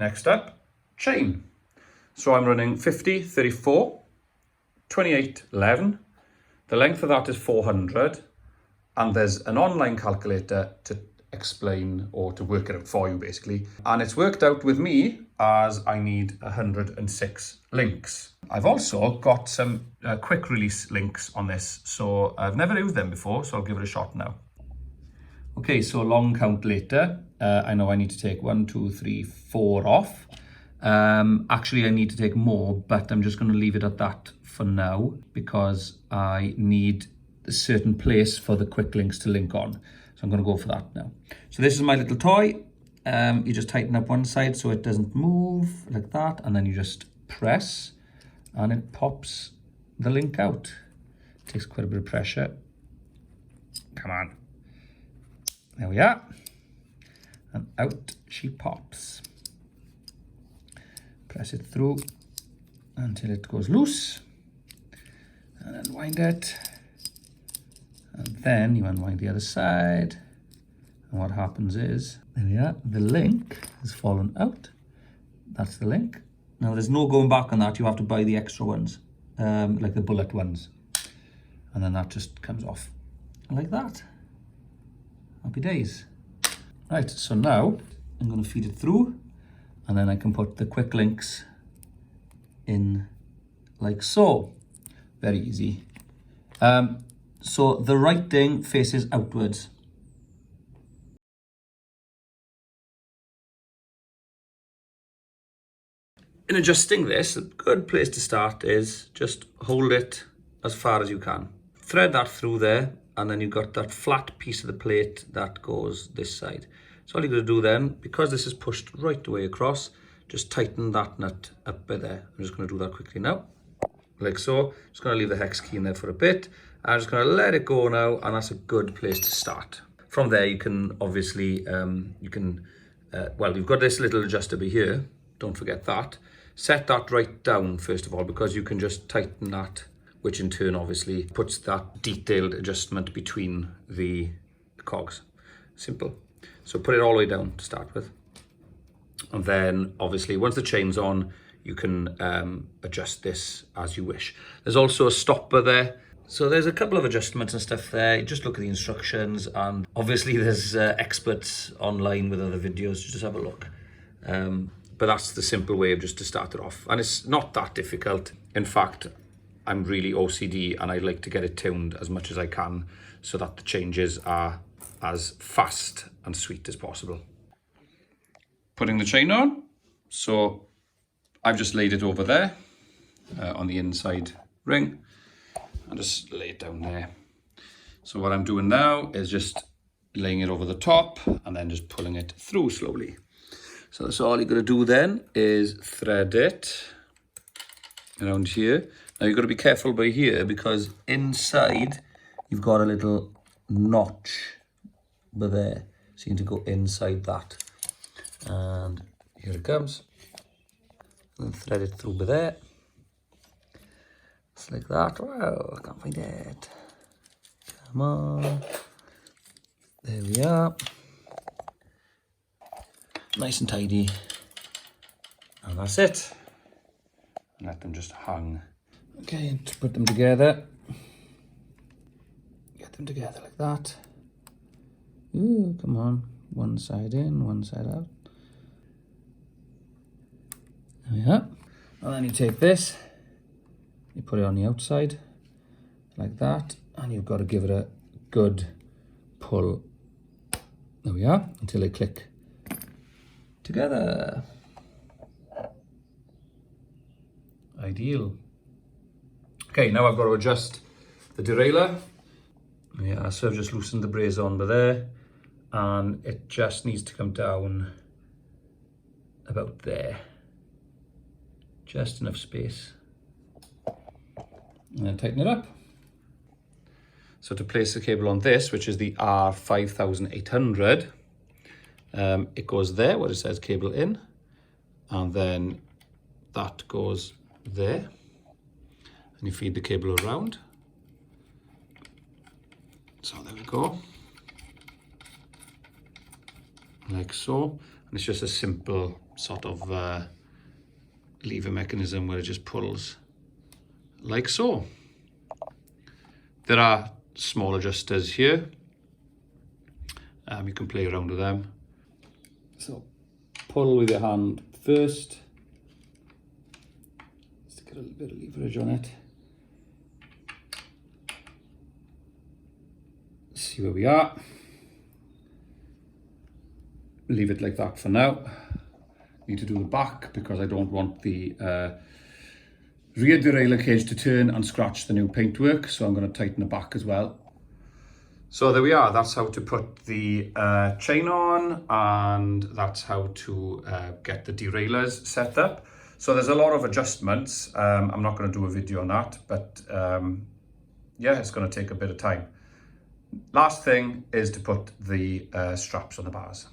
Next up, chain. So I'm running 50, 34, 28, 11. The length of that is 400. And there's an online calculator to explain or to work it out for you basically. And it's worked out with me as I need 106 links. I've also got some quick release links on this. So I've never used them before, so I'll give it a shot now. Okay, so long count later, I know I need to take 1, 2, 3, 4 off. Actually, I need to take more, but I'm just going to leave it at that for now because I need a certain place for the quick links to link on. So I'm going to go for that now. So this is my little toy. You just tighten up one side so it doesn't move like that, and then you just press and it pops the link out. It takes quite a bit of pressure. Come on. There we are. And out she pops. Press it through until it goes loose. And unwind it. And then you unwind the other side. And what happens is, there we are, the link has fallen out. That's the link. Now there's no going back on that. You have to buy the extra ones, like the bullet ones. And then that just comes off like that. Happy days. Right, so now I'm going to feed it through and then I can put the quick links in like so. Very easy. So the writing faces outwards. In adjusting this, a good place to start is just hold it as far as you can. Thread that through there, and then you've got that flat piece of the plate that goes this side. So all you're going to do then, because this is pushed right the way across, just tighten that nut up by there. I'm just going to do that quickly now, like so. Just going to leave the hex key in there for a bit. I'm just going to let it go now, and that's a good place to start. From there, you can obviously, well, you've got this little adjuster by here. Don't forget that. Set that right down first of all, because you can just tighten that, which in turn obviously puts that detailed adjustment between the cogs. Simple. So put it all the way down to start with. And then obviously once the chain's on, you can adjust this as you wish. There's also a stopper there. So there's a couple of adjustments and stuff there. Just look at the instructions, and obviously there's experts online with other videos. Just have a look. But that's the simple way of just to start it off. And it's not that difficult. In fact, I'm really OCD and I like to get it tuned as much as I can so that the changes are as fast and sweet as possible. Putting the chain on. So I've just laid it over there on the inside ring and just lay it down there. So what I'm doing now is just laying it over the top and then just pulling it through slowly. So that's all you're going to do then is thread it around here. Now you've got to be careful by here because inside you've got a little notch by there. So you need to go inside that. And here it comes. And thread it through by there. Just like that. Wow, I can't find it. Come on. There we are. Nice and tidy. And that's it. And let them just hang. Okay, and to put them together. Get them together like that. Ooh, come on. One side in, one side out. There we are. And then you take this, you put it on the outside like that, and you've got to give it a good pull. There we are, until they click together. Ideal. Okay, now I've got to adjust the derailleur. Yeah, so I've just loosened the brace on by there, and it just needs to come down about there. Just enough space. And then tighten it up. So to place the cable on this, which is the R5800, it goes there where it says cable in, and then that goes there, and you feed the cable around. So there we go, like so. And it's just a simple sort of lever mechanism where it just pulls like so. There are small adjusters here. You can play around with them. So pull with your hand first. Just get a little bit of leverage on it. See where we are. Leave it like that for now. Need to do the back because I don't want the rear derailleur cage to turn and scratch the new paintwork, so I'm going to tighten the back as well. So there we are, that's how to put the chain on, and that's how to get the derailleurs set up. So there's a lot of adjustments. I'm not going to do a video on that, but yeah, it's going to take a bit of time. Last thing is to put the straps on the bars.